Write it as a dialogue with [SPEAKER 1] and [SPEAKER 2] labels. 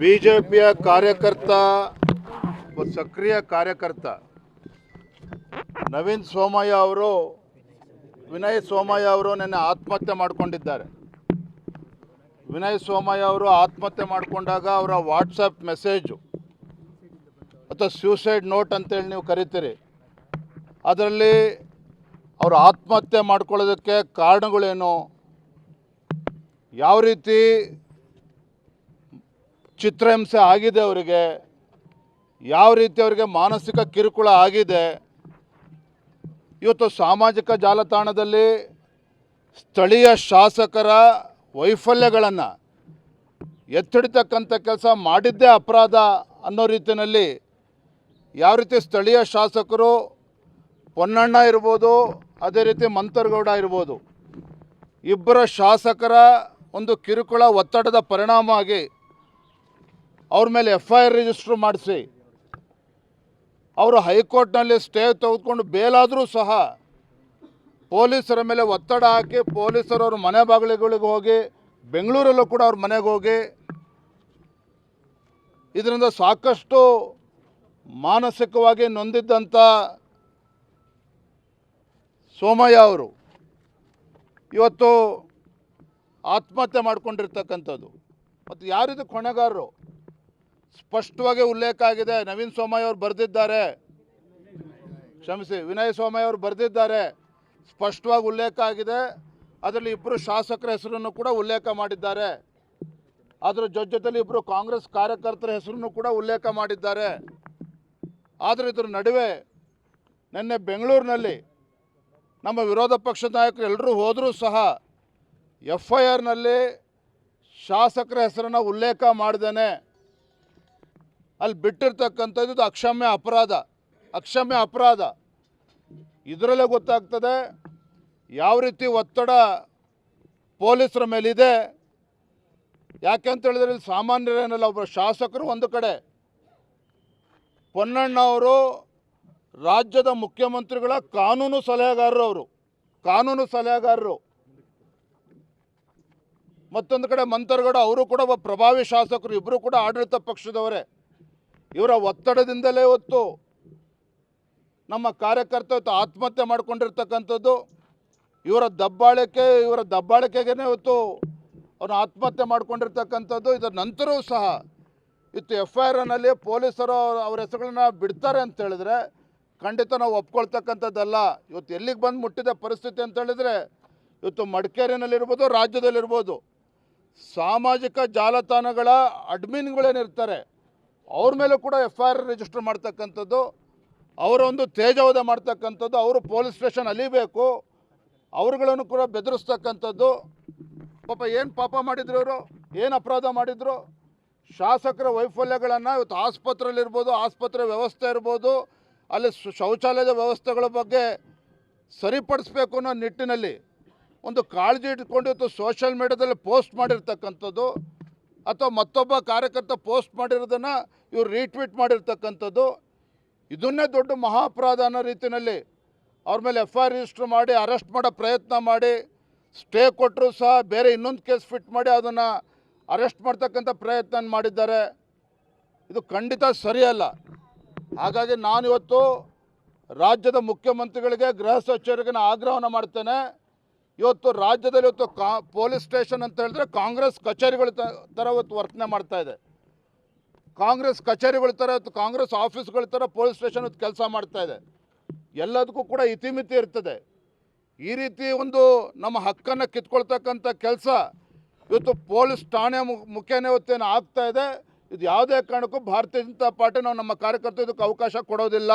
[SPEAKER 1] ಬಿಜೆಪಿಯ ಕಾರ್ಯಕರ್ತ ಸಕ್ರಿಯ ಕಾರ್ಯಕರ್ತ ನವೀನ್ ಸೋಮಯ್ಯ ಅವರು ವಿನಯ್ ಸೋಮಯ್ಯ ಅವರು ನಿನ್ನೆ ಆತ್ಮಹತ್ಯೆ ಮಾಡಿಕೊಂಡಿದ್ದಾರೆ. ವಿನಯ್ ಸೋಮಯ್ಯ ಅವರು ಆತ್ಮಹತ್ಯೆ ಮಾಡಿಕೊಂಡಾಗ ಅವರ ವಾಟ್ಸಪ್ ಮೆಸೇಜು ಅಥವಾ ಸ್ಯೂಸೈಡ್ ನೋಟ್ ಅಂತೇಳಿ ನೀವು ಕರಿತೀರಿ, ಅದರಲ್ಲಿ ಅವರು ಆತ್ಮಹತ್ಯೆ ಮಾಡ್ಕೊಳ್ಳೋದಕ್ಕೆ ಕಾರಣಗಳೇನು, ಯಾವ ರೀತಿ ಚಿತ್ರಹಿಂಸೆ ಆಗಿದೆ, ಅವರಿಗೆ ಯಾವ ರೀತಿ ಅವರಿಗೆ ಮಾನಸಿಕ ಕಿರುಕುಳ ಆಗಿದೆ. ಇವತ್ತು ಸಾಮಾಜಿಕ ಜಾಲತಾಣದಲ್ಲಿ ಸ್ಥಳೀಯ ಶಾಸಕರ ವೈಫಲ್ಯಗಳನ್ನು ಎತ್ತಿಡ್ತಕ್ಕಂಥ ಕೆಲಸ ಮಾಡಿದ್ದೇ ಅಪರಾಧ ಅನ್ನೋ ರೀತಿಯಲ್ಲಿ ಯಾವ ರೀತಿ ಸ್ಥಳೀಯ ಶಾಸಕರು ಪೊನ್ನಣ್ಣ ಇರ್ಬೋದು, ಅದೇ ರೀತಿ ಮಂತರ್ಗೌಡ ಇರ್ಬೋದು, ಇಬ್ಬರ ಶಾಸಕರ ಒಂದು ಕಿರುಕುಳ ಒತ್ತಡದ ಪರಿಣಾಮವಾಗಿ ಅವ್ರ ಮೇಲೆ FIR ರಿಜಿಸ್ಟರ್ ಮಾಡಿಸಿ ಅವರು ಹೈಕೋರ್ಟ್ನಲ್ಲಿ ಸ್ಟೇ ತೆಗೆದುಕೊಂಡು ಬೇಲಾದರೂ ಸಹ ಪೊಲೀಸರ ಮೇಲೆ ಒತ್ತಡ ಹಾಕಿ ಪೊಲೀಸರು ಅವ್ರ ಮನೆ ಬಾಗಿಲುಗಳಿಗೆ ಹೋಗಿ, ಬೆಂಗಳೂರಲ್ಲೂ ಕೂಡ ಅವ್ರ ಮನೆಗೆ ಹೋಗಿ ಇದರಿಂದ ಸಾಕಷ್ಟು ಮಾನಸಿಕವಾಗಿ ನೊಂದಿದ್ದಂಥ ಸೋಮಯ್ಯ ಅವರು ಇವತ್ತು ಆತ್ಮಹತ್ಯೆ ಮಾಡಿಕೊಂಡಿರ್ತಕ್ಕಂಥದ್ದು. ಮತ್ತು ಯಾರಿದು ಹೊಣೆಗಾರರು ಸ್ಪಷ್ಟವಾಗಿ ಉಲ್ಲೇಖ ಆಗಿದೆ. ನವೀನ್ ಸೋಮಯ್ಯ ಅವರು ಬರೆದಿದ್ದಾರೆ, ಕ್ಷಮಿಸಿ, ವಿನಯ್ ಸೋಮಯ್ಯ ಅವರು ಬರೆದಿದ್ದಾರೆ, ಸ್ಪಷ್ಟವಾಗಿ ಉಲ್ಲೇಖ ಆಗಿದೆ. ಅದರಲ್ಲಿ ಇಬ್ಬರು ಶಾಸಕರ ಹೆಸರನ್ನು ಕೂಡ ಉಲ್ಲೇಖ ಮಾಡಿದ್ದಾರೆ. ಅದರ ಜೊತೆಯಲ್ಲಿ ಇಬ್ಬರು ಕಾಂಗ್ರೆಸ್ ಕಾರ್ಯಕರ್ತರ ಹೆಸರನ್ನು ಕೂಡ ಉಲ್ಲೇಖ ಮಾಡಿದ್ದಾರೆ. ಆದರೆ ಇದರ ನಡುವೆ ನಿನ್ನೆ ಬೆಂಗಳೂರಿನಲ್ಲಿ ನಮ್ಮ ವಿರೋಧ ಪಕ್ಷದ ನಾಯಕರು ಎಲ್ಲರೂ ಹೋದರೂ ಸಹ FIRನಲ್ಲಿ ಶಾಸಕರ ಹೆಸರನ್ನು ಉಲ್ಲೇಖ ಮಾಡ್ದೇನೆ ಅಲ್ಲಿ ಬಿಟ್ಟಿರ್ತಕ್ಕಂಥದ್ದು ಇದು ಅಕ್ಷಮ್ಯ ಅಪರಾಧ. ಇದರಲ್ಲೇ ಗೊತ್ತಾಗ್ತದೆ ಯಾವ ರೀತಿ ಒತ್ತಡ ಪೊಲೀಸರ ಮೇಲಿದೆ. ಯಾಕೆಂತ ಹೇಳಿದ್ರೆ ಇಲ್ಲಿ ಸಾಮಾನ್ಯರೇನಲ್ಲ, ಒಬ್ಬ ಶಾಸಕರು ಒಂದು ಕಡೆ, ಪೊನ್ನಣ್ಣ ಅವರು ರಾಜ್ಯದ ಮುಖ್ಯಮಂತ್ರಿಗಳ ಕಾನೂನು ಸಲಹೆಗಾರರು. ಮತ್ತೊಂದು ಕಡೆ ಮಂತರ್ಗೌಡ ಅವರು ಕೂಡ ಒಬ್ಬ ಪ್ರಭಾವಿ ಶಾಸಕರು, ಇಬ್ಬರು ಕೂಡ ಆಡಳಿತ ಪಕ್ಷದವರೇ. ಇವರ ಒತ್ತಡದಿಂದಲೇ ಇವತ್ತು ನಮ್ಮ ಕಾರ್ಯಕರ್ತ ಇವತ್ತು ಆತ್ಮಹತ್ಯೆ ಮಾಡಿಕೊಂಡಿರ್ತಕ್ಕಂಥದ್ದು. ಇವರ ದಬ್ಬಾಳಿಕೆಗೇ ಇವತ್ತು ಅವನು ಆತ್ಮಹತ್ಯೆ ಮಾಡಿಕೊಂಡಿರ್ತಕ್ಕಂಥದ್ದು. ಇದರ ನಂತರವೂ ಸಹ ಇವತ್ತು FIRನಲ್ಲಿ ಪೊಲೀಸರು ಅವರ ಹೆಸರುಗಳನ್ನ ಬಿಡ್ತಾರೆ ಅಂತ ಹೇಳಿದ್ರೆ ಖಂಡಿತ ನಾವು ಒಪ್ಕೊಳ್ತಕ್ಕಂಥದ್ದಲ್ಲ. ಇವತ್ತು ಎಲ್ಲಿಗೆ ಬಂದು ಮುಟ್ಟಿದ ಪರಿಸ್ಥಿತಿ ಅಂತ ಹೇಳಿದ್ರೆ ಇವತ್ತು ಮಡಿಕೇರಿನಲ್ಲಿರ್ಬೋದು, ರಾಜ್ಯದಲ್ಲಿರ್ಬೋದು, ಸಾಮಾಜಿಕ ಜಾಲತಾಣಗಳ ಅಡ್ಮಿನ್ಗಳೇನಿರ್ತಾರೆ ಅವ್ರ ಮೇಲೂ ಕೂಡ FIR ರಿಜಿಸ್ಟರ್ ಮಾಡ್ತಕ್ಕಂಥದ್ದು, ಅವರ ಒಂದು ತೇಜೋವಧೆ ಮಾಡ್ತಕ್ಕಂಥದ್ದು, ಅವರು ಪೊಲೀಸ್ ಸ್ಟೇಷನ್ ಅಲಿಬೇಕು, ಅವ್ರುಗಳನ್ನು ಕೂಡ ಬೆದರಿಸ್ತಕ್ಕಂಥದ್ದು. ಏನು ಪಾಪ ಮಾಡಿದ್ರು ಇವರು, ಏನು ಅಪರಾಧ ಮಾಡಿದರು? ಶಾಸಕರ ವೈಫಲ್ಯಗಳನ್ನು ಇವತ್ತು ಆಸ್ಪತ್ರೆಯಲ್ಲಿರ್ಬೋದು, ಆಸ್ಪತ್ರೆ ವ್ಯವಸ್ಥೆ ಇರ್ಬೋದು, ಅಲ್ಲಿ ಶೌಚಾಲಯದ ವ್ಯವಸ್ಥೆಗಳ ಬಗ್ಗೆ ಸರಿಪಡಿಸ್ಬೇಕು ಅನ್ನೋ ನಿಟ್ಟಿನಲ್ಲಿ ಒಂದು ಕಾಳಜಿ ಇಟ್ಕೊಂಡು ಇವತ್ತು ಸೋಷಿಯಲ್ ಮೀಡಿಯಾದಲ್ಲಿ ಪೋಸ್ಟ್ ಮಾಡಿರ್ತಕ್ಕಂಥದ್ದು, ಅಥವಾ ಮತ್ತೊಬ್ಬ ಕಾರ್ಯಕರ್ತ ಪೋಸ್ಟ್ ಮಾಡಿರೋದನ್ನು ಇವರು ರೀಟ್ವೀಟ್ ಮಾಡಿರ್ತಕ್ಕಂಥದ್ದು, ಇದನ್ನೇ ದೊಡ್ಡ ಮಹಾಪರಾಧ ಅನ್ನೋ ರೀತಿಯಲ್ಲಿ ಅವ್ರ ಮೇಲೆ FIR ರಿಜಿಸ್ಟರ್ ಮಾಡಿ ಅರೆಸ್ಟ್ ಮಾಡೋ ಪ್ರಯತ್ನ ಮಾಡಿ, ಸ್ಟೇ ಕೊಟ್ಟರು ಸಹ ಬೇರೆ ಇನ್ನೊಂದು ಕೇಸ್ ಫಿಟ್ ಮಾಡಿ ಅದನ್ನು ಅರೆಸ್ಟ್ ಮಾಡ್ತಕ್ಕಂಥ ಪ್ರಯತ್ನ ಮಾಡಿದ್ದಾರೆ. ಇದು ಖಂಡಿತ ಸರಿಯಲ್ಲ. ಹಾಗಾಗಿ ನಾನಿವತ್ತು ರಾಜ್ಯದ ಮುಖ್ಯಮಂತ್ರಿಗಳಿಗೆ, ಗೃಹ ಸಚಿವರಿಗೆ ಆಗ್ರಹವನ್ನು ಮಾಡ್ತೇನೆ. ಇವತ್ತು ರಾಜ್ಯದಲ್ಲಿ ಪೊಲೀಸ್ ಸ್ಟೇಷನ್ ಅಂತ ಹೇಳಿದ್ರೆ ಕಾಂಗ್ರೆಸ್ ಕಚೇರಿಗಳ ಥರ ಇವತ್ತು ವರ್ತನೆ ಮಾಡ್ತಾ ಇದೆ. ಕಾಂಗ್ರೆಸ್ ಕಚೇರಿಗಳ ಥರ ಇವತ್ತು ಕಾಂಗ್ರೆಸ್ ಆಫೀಸ್ಗಳ ಥರ ಪೊಲೀಸ್ ಸ್ಟೇಷನ್ ಇವತ್ತು ಕೆಲಸ ಮಾಡ್ತಾ ಇದೆ. ಎಲ್ಲದಕ್ಕೂ ಕೂಡ ಇತಿಮಿತಿ ಇರ್ತದೆ. ಈ ರೀತಿ ಒಂದು ನಮ್ಮ ಹಕ್ಕನ್ನು ಕಿತ್ಕೊಳ್ತಕ್ಕಂಥ ಕೆಲಸ ಇವತ್ತು ಪೊಲೀಸ್ ಠಾಣೆ ಮುಖೇನ ಇವತ್ತೇನು ಆಗ್ತಾ ಇದೆ. ಇದು ಯಾವುದೇ ಕಾರಣಕ್ಕೂ ಭಾರತೀಯ ಜನತಾ ಪಾರ್ಟಿ ನಾವು ನಮ್ಮ ಕಾರ್ಯಕರ್ತರು ಇದಕ್ಕೆ ಅವಕಾಶ ಕೊಡೋದಿಲ್ಲ.